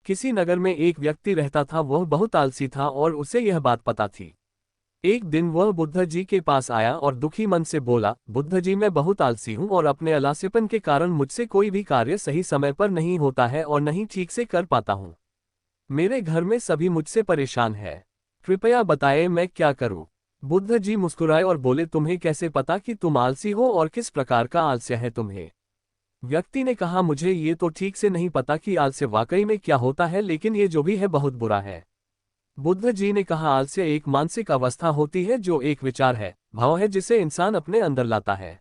किसी नगर में एक व्यक्ति रहता था। वह बहुत आलसी था और उसे यह बात पता थी। एक दिन वह बुद्ध जी के पास आया और दुखी मन से बोला, बुद्ध जी, मैं बहुत आलसी हूँ और अपने आलस्यपन के कारण मुझसे कोई भी कार्य सही समय पर नहीं होता है और नहीं ठीक से कर पाता हूँ। मेरे घर में सभी मुझसे परेशान है। कृपया बताएं मैं क्या करूँ। बुद्ध जी मुस्कुराए और बोले, तुम्हें कैसे पता कि तुम आलसी हो और किस प्रकार का आलस्य है तुम्हें? व्यक्ति ने कहा, मुझे ये तो ठीक से नहीं पता कि आलस्य वाकई में क्या होता है, लेकिन ये जो भी है बहुत बुरा है। बुद्ध जी ने कहा, आलस्य एक मानसिक अवस्था होती है जो एक विचार है, भाव है जिसे इंसान अपने अंदर लाता है।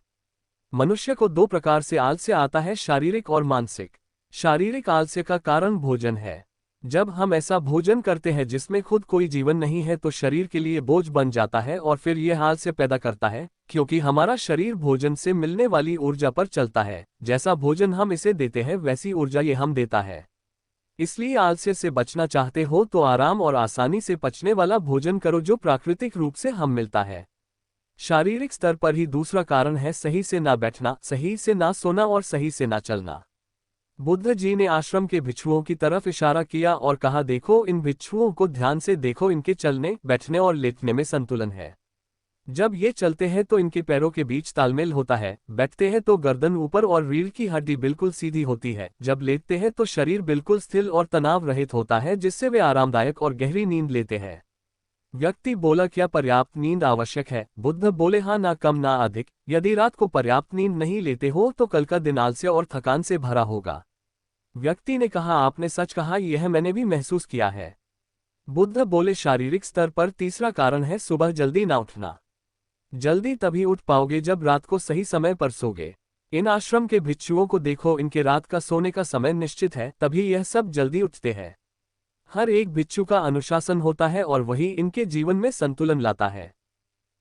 मनुष्य को दो प्रकार से आलस्य आता है, शारीरिक और मानसिक। शारीरिक आलस्य का कारण भोजन है। जब हम ऐसा भोजन करते हैं जिसमें खुद कोई जीवन नहीं है तो शरीर के लिए बोझ बन जाता है और फिर यह आलस्य पैदा करता है, क्योंकि हमारा शरीर भोजन से मिलने वाली ऊर्जा पर चलता है। जैसा भोजन हम इसे देते हैं वैसी ऊर्जा ये हम देता है। इसलिए आलस्य से बचना चाहते हो तो आराम और आसानी से पचने वाला भोजन करो जो प्राकृतिक रूप से हम मिलता है। शारीरिक स्तर पर ही दूसरा कारण है सही से ना बैठना, सही से ना सोना और सही से ना चलना। बुद्ध जी ने आश्रम के भिक्षुओं की तरफ इशारा किया और कहा, देखो इन भिक्षुओं को ध्यान से देखो, इनके चलने, बैठने और लेटने में संतुलन है। जब ये चलते हैं तो इनके पैरों के बीच तालमेल होता है, बैठते हैं तो गर्दन ऊपर और रीढ़ की हड्डी बिल्कुल सीधी होती है, जब लेटते हैं तो शरीर बिल्कुल स्थिर और तनाव रहित होता है, जिससे वे आरामदायक और गहरी नींद लेते हैं। व्यक्ति बोला, क्या पर्याप्त नींद आवश्यक है? बुद्ध बोले, हाँ, ना कम ना अधिक। यदि रात को पर्याप्त नींद नहीं लेते हो तो कल का दिन आलस्य और थकान से भरा होगा। व्यक्ति ने कहा, आपने सच कहा, यह मैंने भी महसूस किया है। बुद्ध बोले, शारीरिक स्तर पर तीसरा कारण है सुबह जल्दी ना उठना। जल्दी तभी उठ पाओगे जब रात को सही समय पर सोगे। इन आश्रम के भिक्षुओं को देखो, इनके रात का सोने का समय निश्चित है, तभी यह सब जल्दी उठते हैं। हर एक भिक्षु का अनुशासन होता है और वही इनके जीवन में संतुलन लाता है।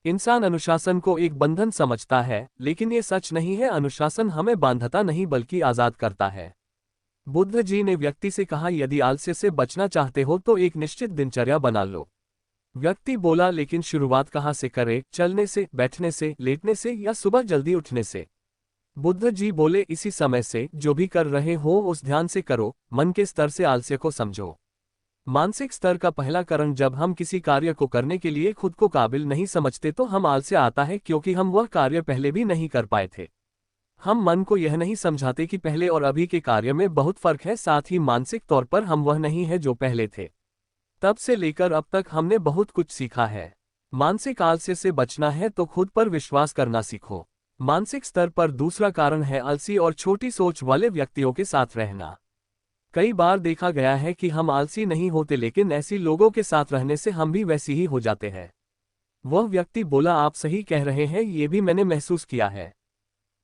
इंसान अनुशासन को एक बंधन समझता है, लेकिन ये सच नहीं है। अनुशासन हमें बांधता नहीं बल्कि आजाद करता है। बुद्ध जी ने व्यक्ति से कहा, यदि आलस्य से बचना चाहते हो तो एक निश्चित दिनचर्या बना लो। व्यक्ति बोला, लेकिन शुरुआत कहाँ से करें? चलने से, बैठने से, लेटने से या सुबह जल्दी उठने से? बुद्ध जी बोले, इसी समय से। जो भी कर रहे हो उस ध्यान से करो, मन के स्तर से आलस्य को समझो। मानसिक स्तर का पहला कारण, जब हम किसी कार्य को करने के लिए खुद को काबिल नहीं समझते तो हम आलस्य आता है, क्योंकि हम वह कार्य पहले भी नहीं कर पाए थे। हम मन को यह नहीं समझाते कि पहले और अभी के कार्य में बहुत फर्क है, साथ ही मानसिक तौर पर हम वह नहीं है जो पहले थे। तब से लेकर अब तक हमने बहुत कुछ सीखा है। मानसिक आलस्य से बचना है तो खुद पर विश्वास करना सीखो। मानसिक स्तर पर दूसरा कारण है आलसी और छोटी सोच वाले व्यक्तियों के साथ रहना। कई बार देखा गया है कि हम आलसी नहीं होते, लेकिन ऐसी लोगों के साथ रहने से हम भी वैसी ही हो जाते हैं। वह व्यक्ति बोला, आप सही कह रहे हैं, ये भी मैंने महसूस किया है।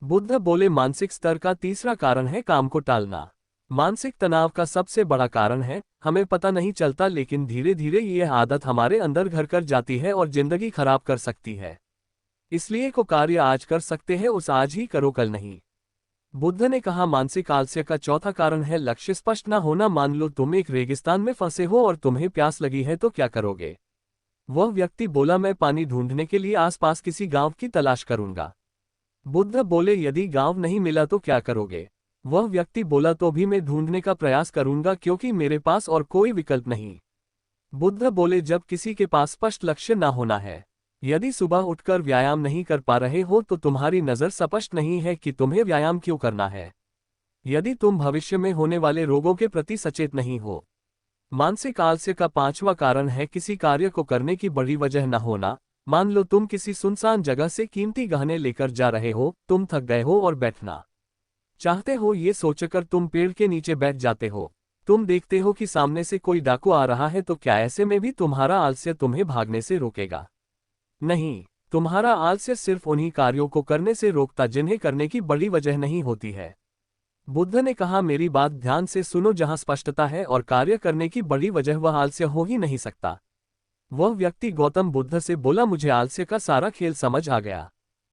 बुद्ध बोले, मानसिक स्तर का तीसरा कारण है काम को टालना। मानसिक तनाव का सबसे बड़ा कारण है, हमें पता नहीं चलता, लेकिन धीरे धीरे यह आदत हमारे अंदर घर कर जाती है और जिंदगी खराब कर सकती है। इसलिए को कार्य आज कर सकते हैं उस आज ही करो, कल नहीं। बुद्ध ने कहा, मानसिक आलस्य का चौथा कारण है लक्ष्य स्पष्ट न होना। मान लो तुम एक रेगिस्तान में फंसे हो और तुम्हें प्यास लगी है तो क्या करोगे? वह व्यक्ति बोला, मैं पानी ढूंढने के लिए आसपास किसी गांव की तलाश करूंगा। बुद्ध बोले, यदि गांव नहीं मिला तो क्या करोगे? वह व्यक्ति बोला, तो भी मैं ढूंढने का प्रयास करूंगा, क्योंकि मेरे पास और कोई विकल्प नहीं। बुद्ध बोले, जब किसी के पास स्पष्ट लक्ष्य ना होना है, यदि सुबह उठकर व्यायाम नहीं कर पा रहे हो तो तुम्हारी नज़र स्पष्ट नहीं है कि तुम्हें व्यायाम क्यों करना है। यदि तुम भविष्य में होने वाले रोगों के प्रति सचेत नहीं हो। मानसिक आलस्य का पांचवा कारण है किसी कार्य को करने की बड़ी वजह न होना। मान लो तुम किसी सुनसान जगह से कीमती गहने लेकर जा रहे हो, तुम थक गए हो और बैठना चाहते हो, ये सोचकर तुम पेड़ के नीचे बैठ जाते हो। तुम देखते हो कि सामने से कोई डाकू आ रहा है, तो क्या ऐसे में भी तुम्हारा आलस्य तुम्हें भागने से रोकेगा? नहीं, तुम्हारा आलस्य सिर्फ उन्हीं कार्यों को करने से रोकता जिन्हें करने की बड़ी वजह नहीं होती है। बुद्ध ने कहा, मेरी बात ध्यान से सुनो, जहां स्पष्टता है और कार्य करने की बड़ी वजह, वह आलस्य हो ही नहीं सकता। वह व्यक्ति गौतम बुद्ध से बोला, मुझे आलस्य का सारा खेल समझ आ गया।